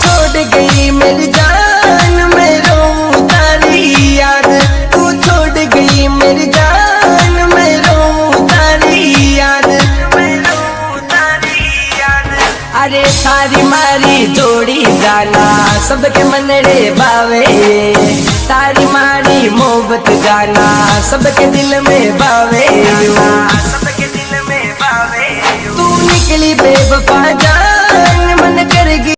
छोड़ गई मेरी जान मैं रोऊं तारी याद, तू छोड़ गई मेरी जान मैं रोऊं तारी याद, मैं रोऊं तारी याद। अरे तारी मारी जोड़ी गाना सबके मनड़े बावे, तारी मारी मोहब्बत गाना सबके दिल में बावे, सबके दिल में बावे। तू निकली बेवफा जान